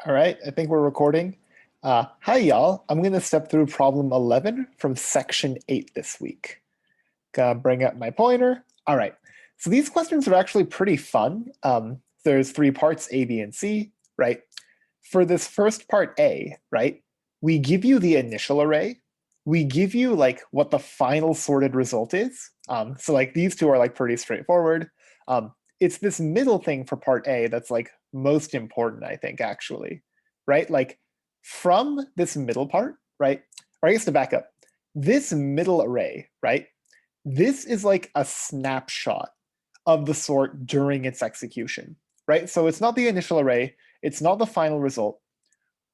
All right, I think we're recording. Hi, y'all. I'm going to step through problem 11 from section 8 this week. Gonna bring up my pointer. All right, so these questions are actually pretty fun. There's three parts, A, B, and C, right? For this first part, A, right, we give you the initial array. We give you like what the final sorted result is. So like these two are like pretty straightforward. It's this middle thing for part A that's like most important, I think, actually, right? Like from this middle part, right? Or I guess to back up, this middle array, right? This is like a snapshot of the sort during its execution, right? So it's not the initial array, it's not the final result.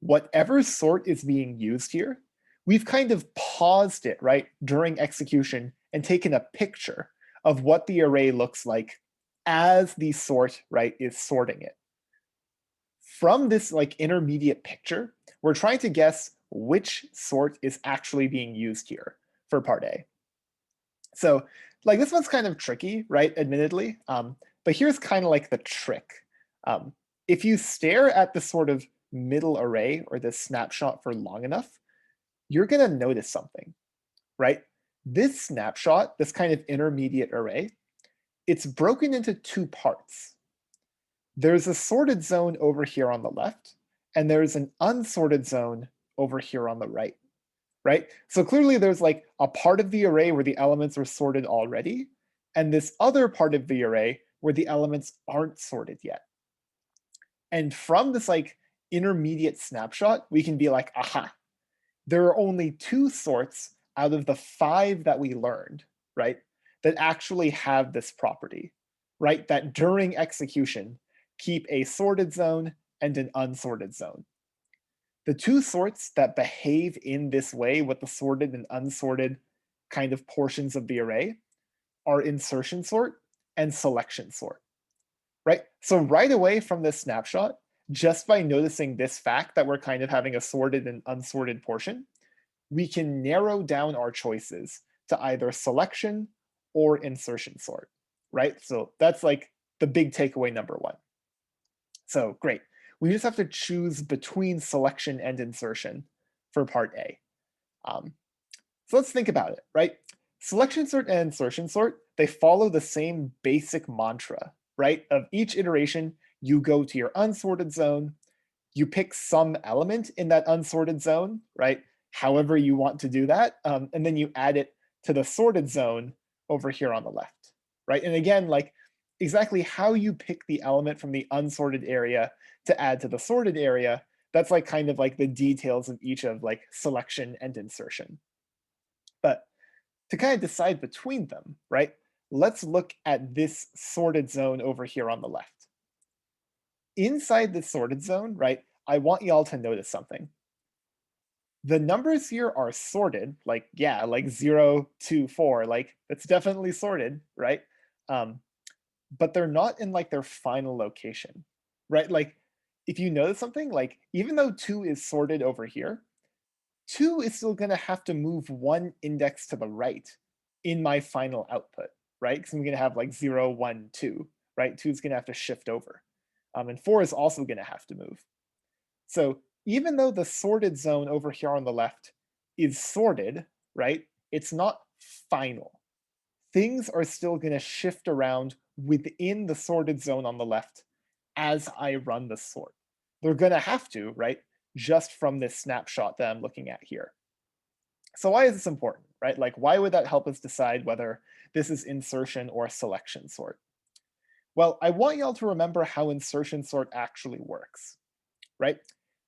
Whatever sort is being used here, we've kind of paused it, right, during execution and taken a picture of what the array looks like as the sort, right, is sorting it. From this like intermediate picture, we're trying to guess which sort is actually being used here for part A. So like this one's kind of tricky, right, admittedly, but here's kind of like the trick. If you stare at the sort of middle array or this snapshot for long enough, you're going to notice something, right? This snapshot, this kind of intermediate array, it's broken into two parts. There's a sorted zone over here on the left, and there's an unsorted zone over here on the right, right? So clearly there's like a part of the array where the elements are sorted already, and this other part of the array where the elements aren't sorted yet. And from this like intermediate snapshot, we can be like, aha, there are only two sorts out of the 5 that we learned, right, that actually have this property, right, that during execution keep a sorted zone and an unsorted zone. The two sorts that behave in this way with the sorted and unsorted kind of portions of the array are insertion sort and selection sort, right? So right away from this snapshot, just by noticing this fact that we're kind of having a sorted and unsorted portion, we can narrow down our choices to either selection or insertion sort, right? So that's like the big takeaway number 1. So great. We just have to choose between selection and insertion for part A. So let's think about it, right? Selection sort and insertion sort, they follow the same basic mantra, right? Of each iteration, you go to your unsorted zone, you pick some element in that unsorted zone, right? However you want to do that, and then you add it to the sorted zone over here on the left, right? And again, like exactly how you pick the element from the unsorted area to add to the sorted area, that's like kind of like the details of each of like selection and insertion. But to kind of decide between them, right? Let's look at this sorted zone over here on the left. Inside the sorted zone, right, I want y'all to notice something. The numbers here are sorted, like, yeah, like 0, 2, 4, like it's definitely sorted, right? But they're not in like their final location, right? Like if you notice something, like even though 2 is sorted over here, 2 is still gonna have to move 1 index to the right in my final output, right? Because I'm gonna have like 0, 1, 2, right? 2 is gonna have to shift over. And 4 is also gonna have to move. So even though the sorted zone over here on the left is sorted, right, it's not final. Things are still going to shift around within the sorted zone on the left as I run the sort. They're going to have to, right, just from this snapshot that I'm looking at here. So why is this important, right? Like, why would that help us decide whether this is insertion or selection sort? Well, I want y'all to remember how insertion sort actually works, right?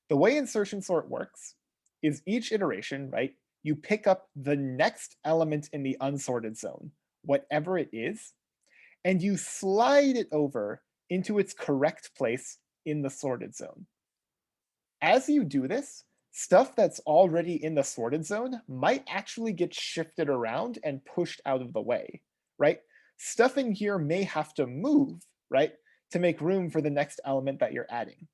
The way insertion sort works is each iteration, right, you pick up the next element in the unsorted zone, whatever it is, and you slide it over into its correct place in the sorted zone. As you do this, stuff that's already in the sorted zone might actually get shifted around and pushed out of the way, right? Stuff in here may have to move, right, to make room for the next element that you're adding.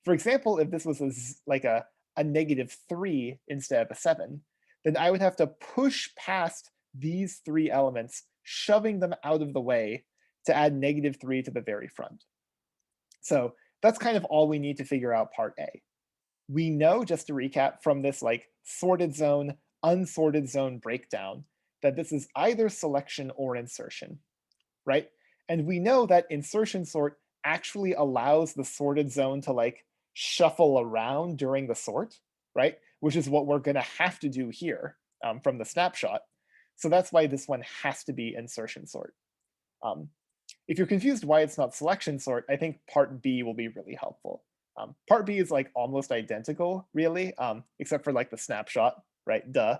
For example, if this was like a -3 instead of a 7, then I would have to push past these 3 elements, shoving them out of the way to add -3 to the very front. So that's kind of all we need to figure out part A. We know, just to recap, from this like sorted zone, unsorted zone breakdown, that this is either selection or insertion, right? And we know that insertion sort actually allows the sorted zone to like shuffle around during the sort, right? Which is what we're gonna have to do here from the snapshot. So that's why this one has to be insertion sort. Um, if you're confused why it's not selection sort, I think part B will be really helpful. Part B is like almost identical, really, except for like the snapshot, right? Duh.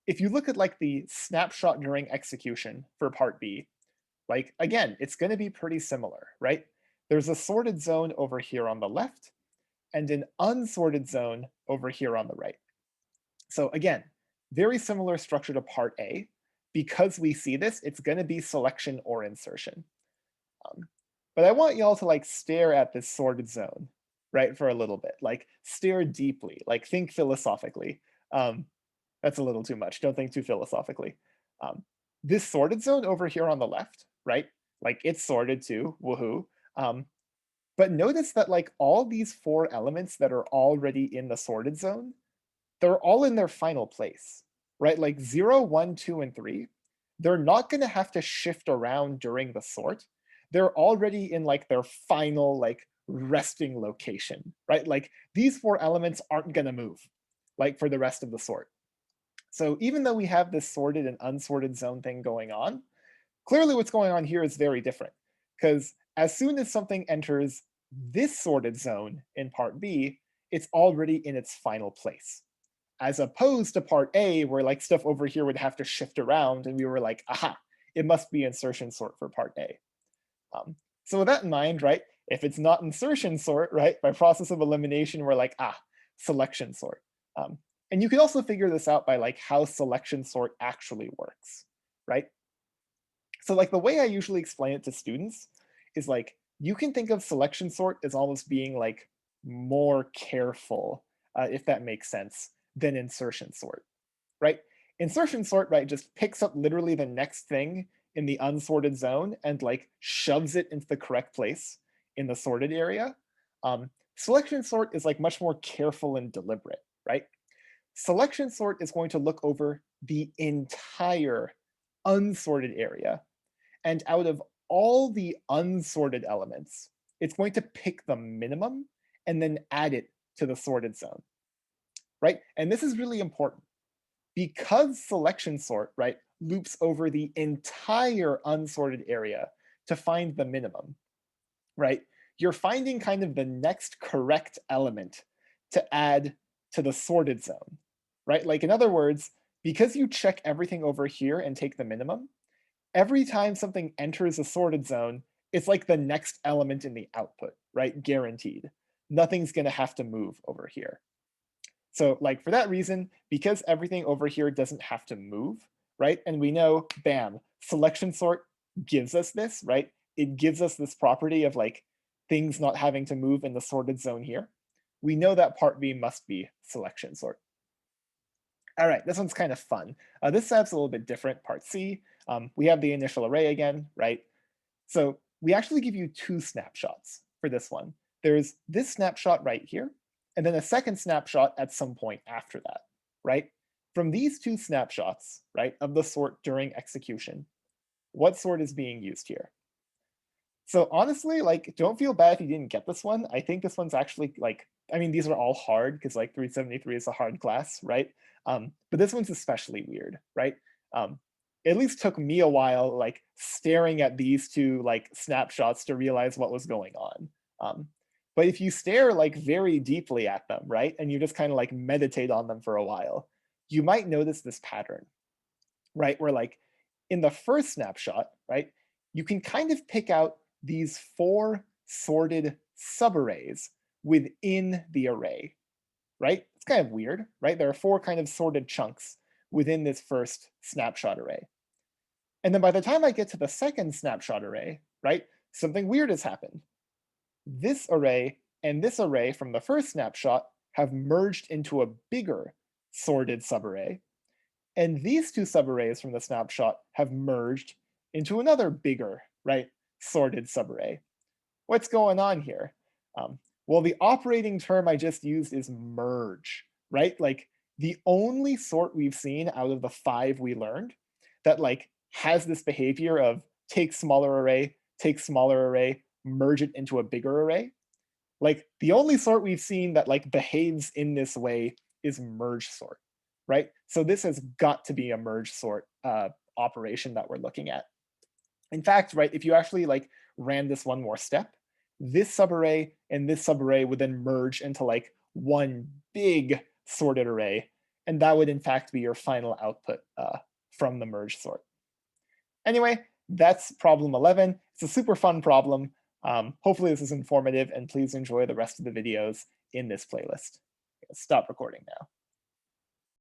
If you look at like the snapshot during execution for part B, like again, it's going to be pretty similar, right? There's a sorted zone over here on the left and an unsorted zone over here on the right. So again, very similar structure to part A. Because we see this, it's going to be selection or insertion. But I want y'all to like stare at this sorted zone, right, for a little bit. Like stare deeply, like think philosophically. That's a little too much. Don't think too philosophically. This sorted zone over here on the left, right? Like it's sorted too, woohoo. But notice that like all these four elements that are already in the sorted zone, they're all in their final place, right? Like 0, 1, 2, and 3, they're not going to have to shift around during the sort. They're already in like their final like resting location, right? Like these four elements aren't going to move like for the rest of the sort. So even though we have this sorted and unsorted zone thing going on, clearly what's going on here is very different, because as soon as something enters this sorted zone in part B, it's already in its final place, as opposed to part A, where like stuff over here would have to shift around, and we were like, aha, it must be insertion sort for part A. So with that in mind, right, if it's not insertion sort, right, by process of elimination, we're like, selection sort. And you can also figure this out by like how selection sort actually works, right? So like the way I usually explain it to students is like, you can think of selection sort as almost being like more careful, if that makes sense, than insertion sort, right? Insertion sort, right, just picks up literally the next thing in the unsorted zone and like shoves it into the correct place in the sorted area. Selection sort is like much more careful and deliberate, right? Selection sort is going to look over the entire unsorted area, and out of all the unsorted elements, it's going to pick the minimum and then add it to the sorted zone, right? And this is really important because selection sort, right, loops over the entire unsorted area to find the minimum, right? You're finding kind of the next correct element to add to the sorted zone, right? Like in other words, because you check everything over here and take the minimum, every time something enters a sorted zone, it's like the next element in the output, right? Guaranteed. Nothing's going to have to move over here. So like for that reason, because everything over here doesn't have to move, right? And we know, bam, selection sort gives us this, right? It gives us this property of like things not having to move in the sorted zone here. We know that part B must be selection sort. All right, this one's kind of fun. This setup's a little bit different, part C. We have the initial array again, right? So we actually give you two snapshots for this one. There's this snapshot right here, and then a second snapshot at some point after that, right? From these two snapshots, right, of the sort during execution, what sort is being used here? So honestly, like, don't feel bad if you didn't get this one. I think this one's actually like, I mean, these are all hard because like 373 is a hard class, right? But this one's especially weird, right? It at least took me a while, like staring at these two like snapshots to realize what was going on. But if you stare like very deeply at them, right, and you just kind of like meditate on them for a while, you might notice this pattern, right? Where like in the first snapshot, right, you can kind of pick out these four sorted subarrays within the array, right? It's kind of weird, right? There are four kind of sorted chunks within this first snapshot array. And then by the time I get to the second snapshot array, right, something weird has happened. This array and this array from the first snapshot have merged into a bigger sorted subarray. And these two subarrays from the snapshot have merged into another bigger, right, sorted subarray. What's going on here? Well, the operating term I just used is merge, right? Like the only sort we've seen out of the 5 we learned that like has this behavior of take smaller array, merge it into a bigger array. Like the only sort we've seen that like behaves in this way is merge sort, right? So this has got to be a merge sort operation that we're looking at. In fact, right, if you actually like ran this one more step, this subarray and this subarray would then merge into like one big sorted array, and that would in fact be your final output from the merge sort. Anyway, that's problem 11. It's a super fun problem. Hopefully this is informative, and please enjoy the rest of the videos in this playlist. Stop recording now.